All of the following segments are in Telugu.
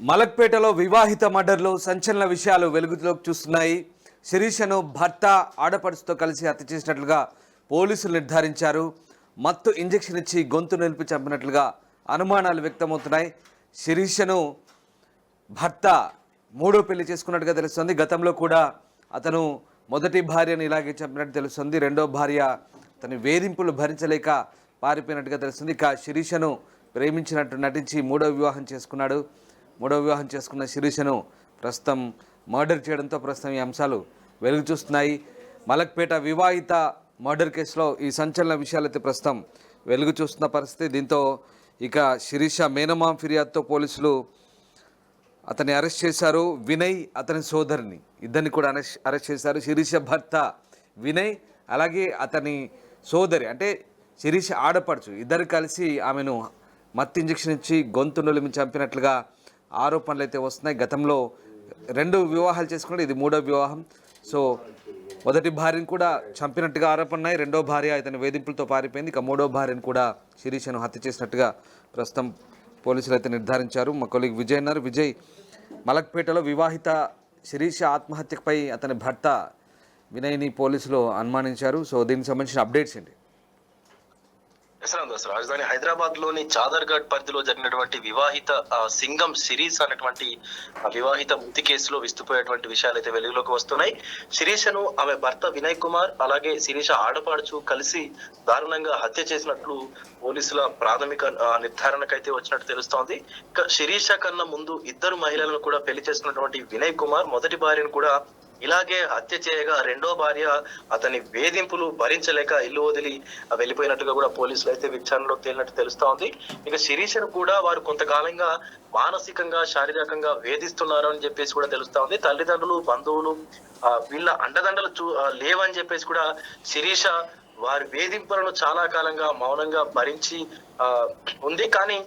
మలక్పేటలో వివాహిత మర్డర్లో సంచలన విషయాలు వెలుగులోకి చూస్తున్నాయి. శిరీషను భర్త ఆడపడుచుతో కలిసి హత్య చేసినట్లుగా పోలీసులు నిర్ధారించారు. మత్తు ఇంజెక్షన్ ఇచ్చి గొంతు నిలిపి చంపినట్లుగా అనుమానాలు వ్యక్తమవుతున్నాయి. శిరీషను భర్త మూడో పెళ్లి చేసుకున్నట్టుగా తెలుస్తుంది. గతంలో కూడా అతను మొదటి భార్యను ఇలాగే చంపినట్టు తెలుస్తుంది. రెండో భార్య తన వేధింపులు భరించలేక పారిపోయినట్టుగా తెలుస్తుంది. ఇక శిరీషను ప్రేమించినట్టు నటించి మూడో వివాహం చేసుకున్న శిరీషను ప్రస్తుతం మర్డర్ చేయడంతో ప్రస్తుతం ఈ అంశాలు వెలుగు చూస్తున్నాయి. మలక్పేట వివాహిత మర్డర్ కేసులో ఈ సంచలన విషయాలైతే ప్రస్తుతం వెలుగు చూస్తున్న పరిస్థితి. దీంతో ఇక శిరీష మేనమామ ఫిర్యాదుతో పోలీసులు అతన్ని అరెస్ట్ చేశారు. వినయ్ అతని సోదరిని ఇద్దరిని కూడా అరెస్ట్ చేశారు. శిరీష భర్త వినయ్ అలాగే అతని సోదరి అంటే శిరీష ఆడపడుచు ఇద్దరు కలిసి ఆమెను మత్తు ఇంజెక్షన్ ఇచ్చి గొంతు నులిమి చంపినట్లుగా ఆరోపణలు అయితే వస్తున్నాయి. గతంలో 2 వివాహాలు చేసుకుంటే ఇది 3వ వివాహం. సో మొదటి భార్యను కూడా చంపినట్టుగా ఆరోపణలు. రెండో భార్య ఇతని వేధింపులతో పారిపోయింది. ఇక మూడో భార్యను కూడా శిరీషను హత్య చేసినట్టుగా ప్రస్తుతం పోలీసులు అయితే నిర్ధారించారు. మా కొలీగ్ విజయ్ అన్నారు. విజయ్, మలక్పేటలో వివాహిత శిరీష ఆత్మహత్యపై అతని భర్త వినయ్ని పోలీసులు అనుమానించారు. సో దీనికి సంబంధించిన అప్డేట్స్ ఏంటి? రాజధాని హైదరాబాద్ లోని చాదర్ఘడ్ పరిధిలో జరిగినటువంటి వివాహిత సింగం సిరీస్ అనేటువంటి వివాహిత మృతి కేసులో విస్తుపోయేటువంటి విషయాలు అయితే వెలుగులోకి వస్తున్నాయి. శిరీషను ఆమె భర్త వినయ్ కుమార్ అలాగే శిరీష ఆడపాడుచు కలిసి దారుణంగా హత్య చేసినట్లు పోలీసుల ప్రాథమిక నిర్ధారణకైతే వచ్చినట్టు తెలుస్తోంది. ఇక శిరీష కన్నా ముందు 2 మహిళలను కూడా పెళ్లి చేసుకున్నటువంటి వినయ్ కుమార్ మొదటి భార్యను కూడా ఇలాగే హత్య చేయగా రెండో భార్య అతని వేధింపులు భరించలేక ఇల్లు వదిలి వెళ్ళిపోయినట్టుగా కూడా పోలీసులు అయితే విచారణలో తేలినట్టు తెలుస్తా ఉంది. ఇక శిరీషను కూడా వారు కొంతకాలంగా మానసికంగా శారీరకంగా వేధిస్తున్నారు అని చెప్పేసి కూడా తెలుస్తా ఉంది. తల్లిదండ్రులు బంధువులు వీళ్ళ అండదండలు లేవని చెప్పేసి కూడా శిరీష వారి వేధింపులను చాలా కాలంగా మౌనంగా భరించి ఉంది. కానీ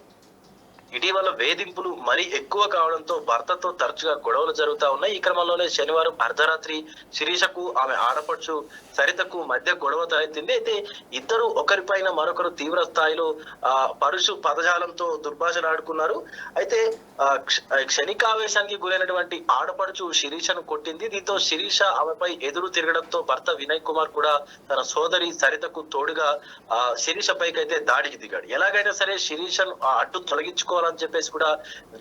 ఇటీవల వేధింపులు మరీ ఎక్కువ కావడంతో భర్తతో తరచుగా గొడవలు జరుగుతా ఉన్నాయి. ఈ క్రమంలోనే శనివారం అర్ధరాత్రి శిరీషకు ఆమె ఆడపడుచు సరితకు మధ్య గొడవ తలెత్తింది. అయితే ఇద్దరు ఒకరిపైన మరొకరు తీవ్ర స్థాయిలో పరుషు పదజాలంతో దుర్భాషలాడుకున్నారు. అయితే క్షణికావేశానికి గురైనటువంటి ఆడపడుచు శిరీషను కొట్టింది. దీంతో శిరీష ఆమెపై ఎదురు తిరగడంతో భర్త వినయ్ కుమార్ కూడా తన సోదరి సరితకు తోడుగా శిరీష పైకి అయితే దాడికి దిగాడు. ఎలాగైనా సరే శిరీషను అడ్డు తొలగించుకోవాలని చెప్పేసి కూడా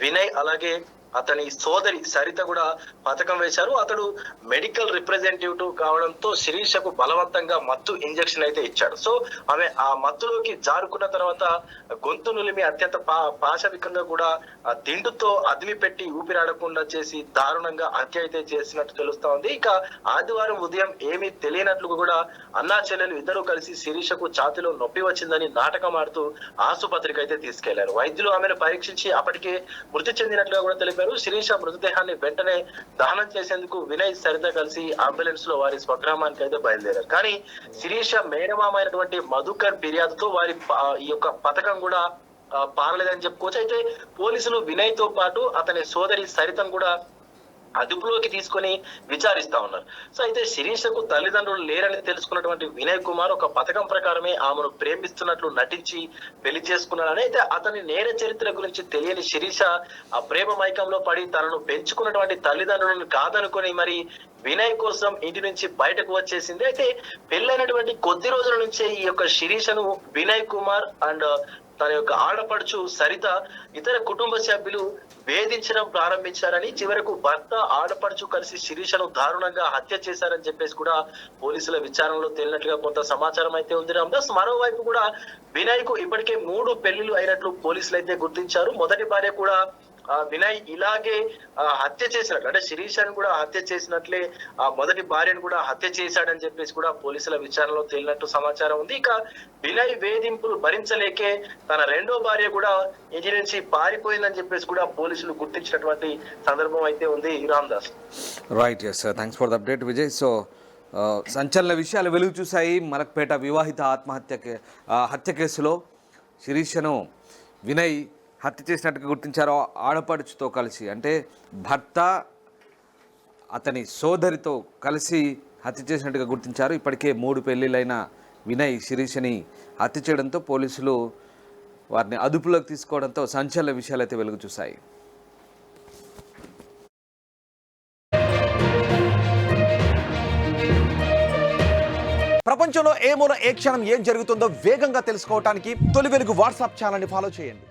వినయ్ అలాగే అతని సోదరి సరిత కూడా పథకం వేశారు. అతడు మెడికల్ రిప్రజెంటేటివ్ కావడంతో శిరీషకు బలవంతంగా మత్తు ఇంజెక్షన్ అయితే ఇచ్చాడు. సో ఆమె ఆ మత్తులోకి జారుకున్న తర్వాత గొంతు నులిమి అత్యంత పాశవికంగా కూడా దిండుతో అదిమి పెట్టి ఊపిరాడకుండా చేసి దారుణంగా హత్య అయితే చేసినట్టు తెలుస్తా ఉంది. ఇక ఆదివారం ఉదయం ఏమీ తెలియనట్లు కూడా అన్నా చెల్లెలు ఇద్దరు కలిసి శిరీషకు ఛాతీలో నొప్పి వచ్చిందని నాటకం ఆడుతూ ఆసుపత్రికి అయితే తీసుకెళ్లారు. వైద్యులు ఆమెను పరీక్షించి అప్పటికే మృతి చెందినట్లుగా కూడా తెలిపారు. శిరీష మృతదేహాన్ని వెంటనే దహనం చేసేందుకు వినయ్ సరిత కలిసి అంబులెన్స్ లో వారి స్వగ్రామానికి అయితే బయలుదేరారు. కానీ శిరీష మేనమామ అయినటువంటి మధుకర్ ఫిర్యాదుతో వారి ఈ యొక్క పథకం కూడా పారలేదని చెప్పుకోవచ్చు. అయితే పోలీసులు వినయ్ తో పాటు అతని సోదరి సరితను కూడా అదుపులోకి తీసుకొని విచారిస్తా ఉన్నారు. సో అయితే శిరీషకు తల్లిదండ్రులు లేరని తెలుసుకున్నటువంటి వినయ్ కుమార్ ఒక పథకం ప్రకారమే ఆమెను ప్రేమిస్తున్నట్లు నటించి పెళ్లి చేసుకున్నాడని, అయితే అతని నేర చరిత్ర గురించి తెలియని శిరీష ఆ ప్రేమ మైకంలో పడి తనను పెంచుకున్నటువంటి తల్లిదండ్రులను కాదనుకొని మరి వినయ్ కోసం ఇంటి నుంచి బయటకు వచ్చేసింది. అయితే పెళ్ళైనటువంటి కొద్ది రోజుల నుంచే ఈ యొక్క శిరీషను వినయ్ కుమార్ అండ్ తన యొక్క ఆడపడుచు సరిత ఇతర కుటుంబ సభ్యులు వేధించడం ప్రారంభించారని, చివరకు భర్త ఆడపడుచు కలిసి శిరీషను దారుణంగా హత్య చేశారని చెప్పేసి కూడా పోలీసుల విచారణలో తేలినట్లుగా కొంత సమాచారం అయితే ఉంది. రామదాస్, మరోవైపు కూడా వినయ్ కు ఇప్పటికే 3 పెళ్లిలు అయినట్లు పోలీసులు అయితే గుర్తించారు. మొదటి భార్య కూడా వినయ్ ఇలాగే హత్య చేసినట్లు అంటే శిరీషను కూడా హత్య చేసినట్లే మొదటి భార్యను కూడా హత్య చేశాడని చెప్పేసి కూడా పోలీసుల విచారణలో తేలినట్టు సమాచారం ఉంది. ఇక వినయ్ వేధింపులు భరించలేకే తన రెండో భార్య కూడా ఇంటి నుంచి పారిపోయిందని చెప్పేసి కూడా పోలీసులు గుర్తించినటువంటి సందర్భం అయితే ఉంది. Ramdas, right, yes, thanks for the update Vijay. So సంచలన విషయాలు వెలుగు చూశాయి. మలక్పేట వివాహిత హత్య కేసులో శిరీషను వినయ్ హత్య చేసినట్టుగా గుర్తించారు. ఆడపడుచుతో కలిసి అంటే భర్త అతని సోదరితో కలిసి హత్య చేసినట్టుగా గుర్తించారు. ఇప్పటికే 3 పెళ్లిళ్ళైన వినయ్ శిరీషని హత్య చేయడంతో పోలీసులు వారిని అదుపులోకి తీసుకోవడంతో సంచలన విషయాలు అయితే వెలుగు చూశాయి. ప్రపంచంలో ఏ మూల ఏ క్షణం ఏం జరుగుతుందో వేగంగా తెలుసుకోవడానికి తొలి వెలుగు వాట్సాప్ ఛానల్ని ఫాలో చేయండి.